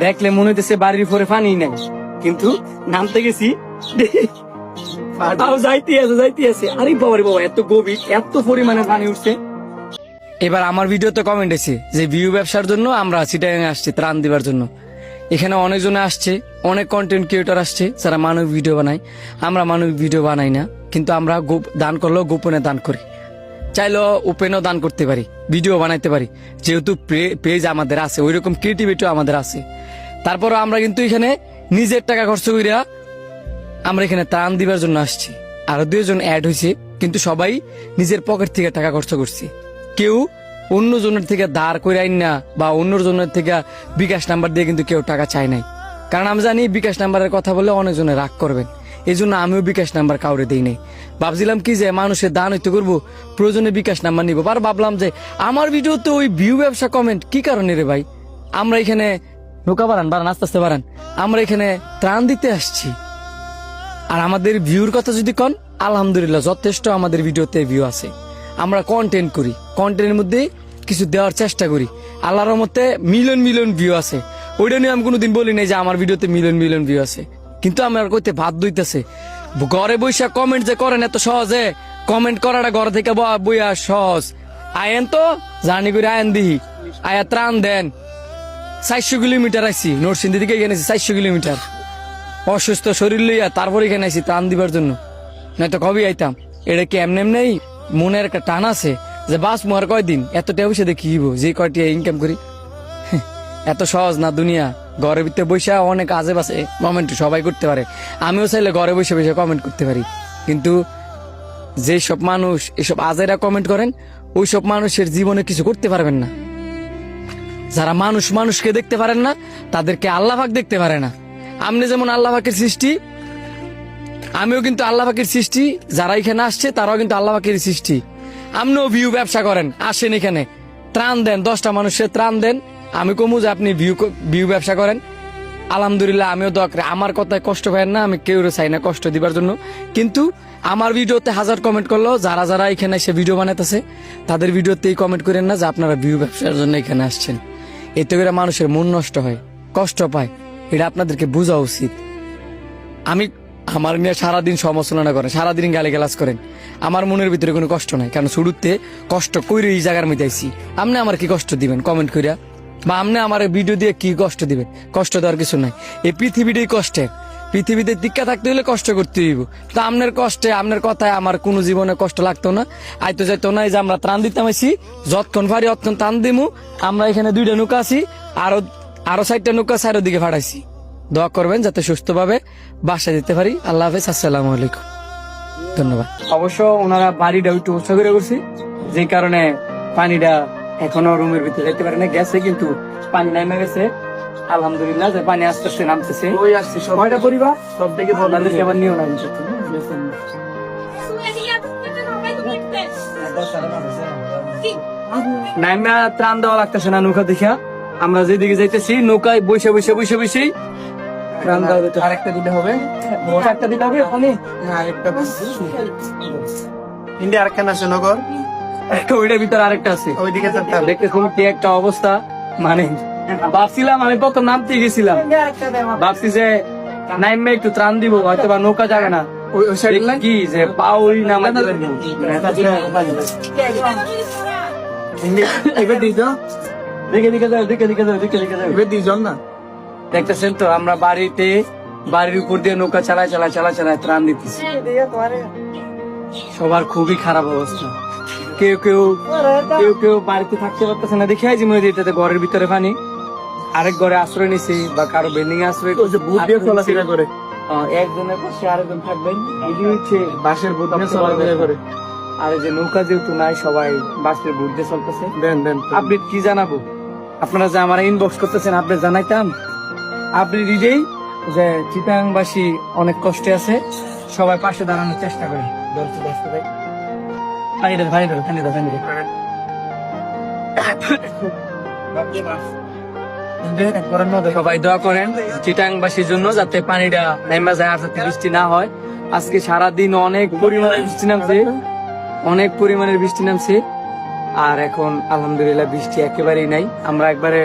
দেখলে মনে হইতেছে বাড়ির উপরে পানি নাই, কিন্তু নামতে গেছি যাইতে আছে। আরে বাবা রে বাবা, এত গভীর, এত পরিমাণে পানি উঠছে। এবার আমার ভিডিওতে কমেন্ট এসে যে ভিউ ব্যবসার জন্য আমরা চিটাগাং আসছি ত্রাণ দিবার জন্য। এখানে অনেকজনে আসছে, অনেক কন্টেন্ট ক্রিয়েটর আসছে যারা মানবিক ভিডিও বানায়। আমরা মানবিক ভিডিও বানাই না, কিন্তু আমরা দান করলেও গোপনে দান করি। চাইলেও ওপেনও দান করতে পারি, ভিডিও বানাইতে পারি, যেহেতু পেজ আমাদের আছে, ওই রকম ক্রিয়েটিভিটিও আমাদের আছে। তারপরও আমরা কিন্তু এখানে নিজের টাকা খরচ করিয়া আমরা এখানে ত্রাণ দিবার জন্য আসছি। আরো 2 জন অ্যাড হয়েছে, কিন্তু সবাই নিজের পকেট থেকে টাকা খরচ করছে। কেউ অন্য জনের থেকে ধার করে আইন না, বা অন্য জনের থেকে বিকাশ নাম্বার দিয়ে কিন্তু কেউ টাকা চায় নাই। কারণ আমি জানি বিকাশ নাম্বারের কথা বলে অনেকজনে রাগ করবেন, এই জন্য আমিও বিকাশ নাম্বার কাউরে দিই নাই। ভাবছিলাম কি যে মানুষের দান হইতে করবো, প্রয়োজনে বিকাশ নাম্বার নিবো। আর ভাবলাম যে আমার ভিডিওতে ওই ভিউ ব্যবসা কমেন্ট কি কারণে রে ভাই? আমরা এখানে নৌকা বাড়ান আস্তে আস্তে বাড়ান, আমরা এখানে ত্রাণ দিতে আসছি। আর আমাদের ভিউর কথা যদি কন, আলহামদুলিল্লাহ যথেষ্ট আমাদের ভিডিওতে ভিউ আছে। আমরা কন্টেন্ট করি, কন্টেন্টের মধ্যে কিছু দেওয়ার চেষ্টা করি। আল্লাহর রহমতে মিলিয়ন ভিউ আছে। ওইটা নিয়ে আমি কোনোদিন বলি নাই যে আমার ভিডিওতে মিলিয়ন ভিউ আছে, কিন্তু আমার কইতে বাধ্য হইতেছে। ঘরে বইসা কমেন্ট যে করেন এত সহজে, কমেন্ট করাটা ঘর থেকে বইয়া সহজ। আয়েন তো জার্নি করে আয়েন দিহি, আয়া ত্রাণ দেন। 400 কিলোমিটার আইসি, নরসিংদী দিকে গেছি 400 কিলোমিটার, অসুস্থ শরীর লইয়া তারপর এখানে আইসি ত্রাণ দিবার জন্য, নয়তো কবে আইতাম। এটা কি এমনি মনের একটা টান আছে যে বাস মোয়ার কয়দিন, এত টেবসে দেখি যে কয়টি ইনকাম করি। এত সহজ না দুনিয়া। ঘরের ভিতরে বসে অনেক আজে বাজে কমেন্ট সবাই করতে পারে, আমিও চাইলে ঘরে বসে বসে কমেন্ট করতে পারি। কিন্তু যে সব মানুষ এসব আজেরা কমেন্ট করেন, ওই সব মানুষের জীবনে কিছু করতে পারবেন না। যারা মানুষকে দেখতে পারেন না, তাদেরকে আল্লাহ পাক দেখতে পারে না। আপনি যেমন আল্লাহ পাকের সৃষ্টি, আমিও কিন্তু আল্লাহ পাকের সৃষ্টি। যারা এখানে আসছে তারাও কিন্তু আল্লাহ পাকের সৃষ্টি। আপনিও ভিউ ব্যবসা করেন, আসেন এখানে ত্রাণ দেন, 10টা মানুষের ত্রাণ দেন। আমি কমু যে আপনি ভিউ ব্যবসা করেন, আলহামদুলিল্লাহ আমিও দোয়া করি। আমার কথায় কষ্ট পাই না, আমি কেউ চাই না কষ্ট দিবার জন্য। কিন্তু আমার ভিডিওতে 1000 কমেন্ট করলো, যারা এখানে এসে ভিডিও বানাইতেছে তাদের ভিডিওতে কমেন্ট করেন না যে আপনারা ভিউ ব্যবসার জন্য এখানে আসছেন। এতে করে মানুষের মন নষ্ট হয়, কষ্ট পায়, এটা আপনাদেরকে বোঝা উচিত। আমার নিয়ে সারাদিন সমালোচনা করেন, সারাদিন গালিগালাজ করেন, আমার মনের ভিতরে কোনো কষ্ট নাই। কারণ শুরুতে কষ্ট কইরে এই জায়গার মধ্যে আইছি। আপনি আমার কি কষ্ট দিবেন কমেন্ট কইরা? বা আপনি আমার ভিডিও দিয়ে কি কষ্ট দিবেন? কষ্ট দেওয়ার কিছু নাই। এই পৃথিবীটাই কষ্টে, পৃথিবীতে টিকা থাকতে হলে কষ্ট করতে হইব। তো আপনার কষ্টে, আপনার কথায় আমার কোনো জীবনে কষ্ট লাগতো না, আইতো যাইতো না। এই যে আমরা ত্রাণ দিতাম আইছি, যতক্ষণ পারি অতক্ষণ ত্রাণ দিমু। আমরা এখানে 2টা নৌকা আছি, আরো 4টা নৌকা চারোর দিকে ফাটাইছি। দোয়া করবেন যাতে সুস্থভাবে বাসায় যেতে পারি। আল্লাহ হাফেজ, আসসালামু আলাইকুম, ধন্যবাদ। অবশ্য ওনারা বাড়িটা একটু উৎসাহ করে করছি, যে কারণে পানিটা এখনো রুমের ভিতরে যেতে পারে না, গেছে কিন্তু পানি নামে গেছে। আলহামদুলিল্লাহ যে পানি আস্তে আস্তে নামতেছে। ওই আসছে সবাইটা পরিবার সব থেকে বলাদেরকে আবার নিও না। নাইমা ত্রাণ দেওয়া লাগতেছে না নৌকা দেখা। আমরা যেদিকে যাইতেছি নৌকায় বসে ত্রাণ দেওয়া যেতে। আরেকটা দিলে হবে, একটা দিলে হবে ওখানে। আরেকটা ইন্ডিয়া আরেকখান আছে নগর, ওইটার ভিতরে আরেকটা আছে, ওইদিকে দেখতে খুব কি একটা অবস্থা। মানে ভাবছিলাম, আমি প্রথম নামতে গেছিলাম, ভাবছি যে নাইমে একটু ত্রাণ দিব, হয়তো বা নৌকা যাবে না। কি যে পাউল নামা দেখতেছেন তো, আমরা বাড়ির উপর দিয়ে নৌকা চালায় ত্রাণ দিতেছি। সবার খুবই খারাপ অবস্থা। কেউ বাড়িতে থাকতে পারতেছে না, দেখে আইজি মনে দিতে ঘরের ভিতরে পানি। আরেক ঘরে আশ্রয় নিছি, বা কারো বিল্ডিং এ আশ্রয় করে একজনের পাশে আরেকজন থাকবেন, এটি হচ্ছে বাসের বুথ করে। আর যে নৌকা যেহেতু নাই, সবাই বাসের বুথ দিয়ে চলতেছে। আপডেট কি জানাবো? আপনারা যে আমার ইনবক্স করতেছেন, আপনি জানাইতাম আপনি নিজেই যে চিটাগাংবাসী অনেক কষ্টে আছে, সবাই পাশে দাঁড়ানোর চেষ্টা করেন। সবাই দোয়া করেন চিটাগাংবাসীর জন্য, যাতে পানিটা নেমে যায় আর যাতে বৃষ্টি না হয়। আজকে সারাদিন অনেক পরিমাণের বৃষ্টি নামছে। আর এখন আলহামদুলিল্লাহ বৃষ্টি একেবারেই নাই। আমরা একবারে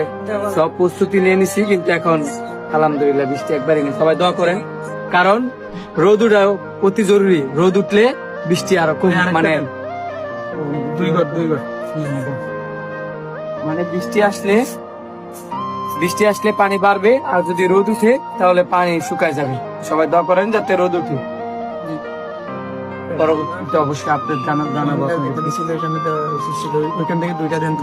সব প্রস্তুতি নিয়ে নিছি, কিন্তু এখন আলহামদুলিল্লাহ বৃষ্টি একবারেই নেই। সবাই দোয়া করেন, কারণ রোদ উঠাও অতি জরুরি। রোদ উঠলে বৃষ্টি আরো কম, মানে মানে বৃষ্টি আসলে পানি বাড়বে, আর যদি রোদ উঠে তাহলে পানি শুকায় যাবে। সবাই দোয়া করেন যাতে রোদ উঠে। পরবর্তীতে অবশ্যই আপডেট জানাবো। ওইখান থেকে 2টা দিন